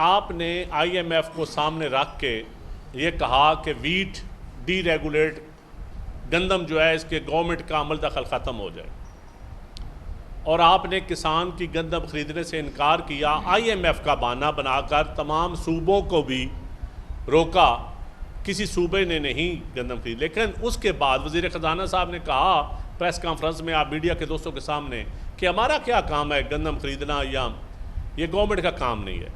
आपने आईएमएफ को सामने रख के ये कहा कि वीट डीरेगुलेट, गंदम जो है इसके गवर्नमेंट का अमल दखल ख़त्म हो जाए, और आपने किसान की गंदम ख़रीदने से इनकार किया। आईएमएफ का बहाना बनाकर तमाम सूबों को भी रोका, किसी सूबे ने नहीं गंदम खरीदी। लेकिन उसके बाद वज़ीर ख़जाना साहब ने कहा प्रेस कॉन्फ्रेंस में, आप मीडिया के दोस्तों के सामने, कि हमारा क्या काम है गंदम खरीदना, या ये गवर्नमेंट का काम नहीं है।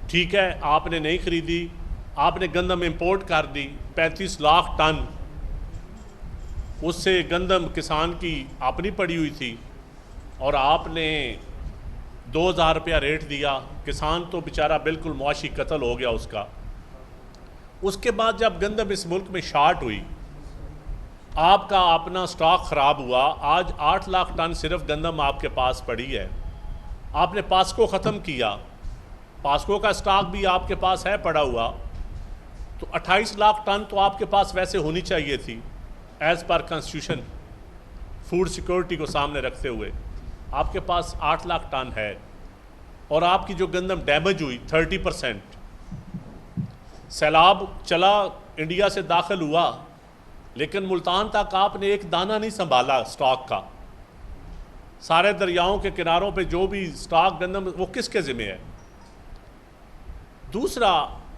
ठीक है, आपने नहीं खरीदी, आपने गंदम इंपोर्ट कर दी 35 लाख टन, उससे गंदम किसान की अपनी पड़ी हुई थी, और आपने 2000 रुपया रेट दिया। किसान तो बेचारा बिल्कुल मुआशी कत्ल हो गया उसका। उसके बाद जब गंदम इस मुल्क में शार्ट हुई, आपका अपना स्टॉक ख़राब हुआ। आज 8 लाख टन सिर्फ गंदम आपके पास पड़ी है। आपने पास्को ख़त्म किया, पास्को का स्टॉक भी आपके पास है पड़ा हुआ, तो 28 लाख टन तो आपके पास वैसे होनी चाहिए थी as per constitution, food security को सामने रखते हुए। आपके पास 8 लाख टन है, और आपकी जो गंदम डैमेज हुई 30%, सैलाब चला, इंडिया से दाखिल हुआ, लेकिन मुल्तान तक आपने एक दाना नहीं संभाला स्टॉक का। सारे दरियाओं के किनारों पे जो भी स्टॉक गंदम, वो किसके ज़िम्मे है? दूसरा,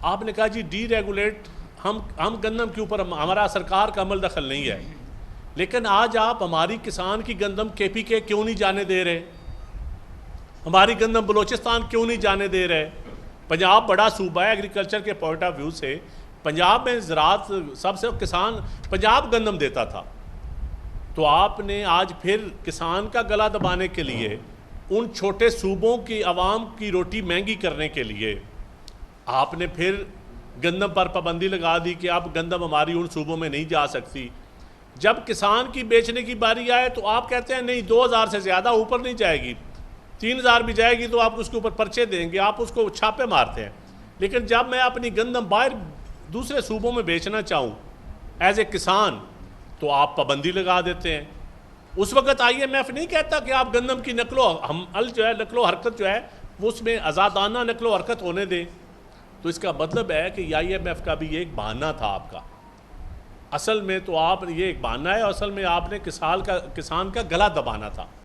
आपने कहा जी डीरेगुलेट, हम गंदम के ऊपर हमारा सरकार का अमल दखल नहीं है। लेकिन आज आप हमारी किसान की गंदम केपीके क्यों नहीं जाने दे रहे? हमारी गंदम बलोचिस्तान क्यों नहीं जाने दे रहे? पंजाब बड़ा सूबा है एग्रीकल्चर के पॉइंट ऑफ व्यू से। पंजाब में ज़राअत सबसे, किसान पंजाब गंदम देता था। तो आपने आज फिर किसान का गला दबाने के लिए, उन छोटे सूबों की आवाम की रोटी महंगी करने के लिए, आपने फिर गंदम पर पाबंदी लगा दी कि अब गंदम हमारी उन सूबों में नहीं जा सकती। जब किसान की बेचने की बारी आए तो आप कहते हैं नहीं, 2000 से ज़्यादा ऊपर नहीं जाएगी, 3000 भी जाएगी तो आप उसके ऊपर पर्चे देंगे, आप उसको छापे मारते हैं। लेकिन जब मैं अपनी गंदम बाहर दूसरे सूबों में बेचना चाहूँ एज ए किसान, तो आप पाबंदी लगा देते हैं। उस वक्त आईएमएफ नहीं कहता कि आप गंदम की नकलो हरकत जो है वो उसमें आज़ादाना नकलो हरकत होने दें। तो इसका मतलब है कि आईएमएफ का भी एक बहाना था आपका। असल में तो आप, ये एक बहाना है, असल में आपने किसान का गला दबाना था।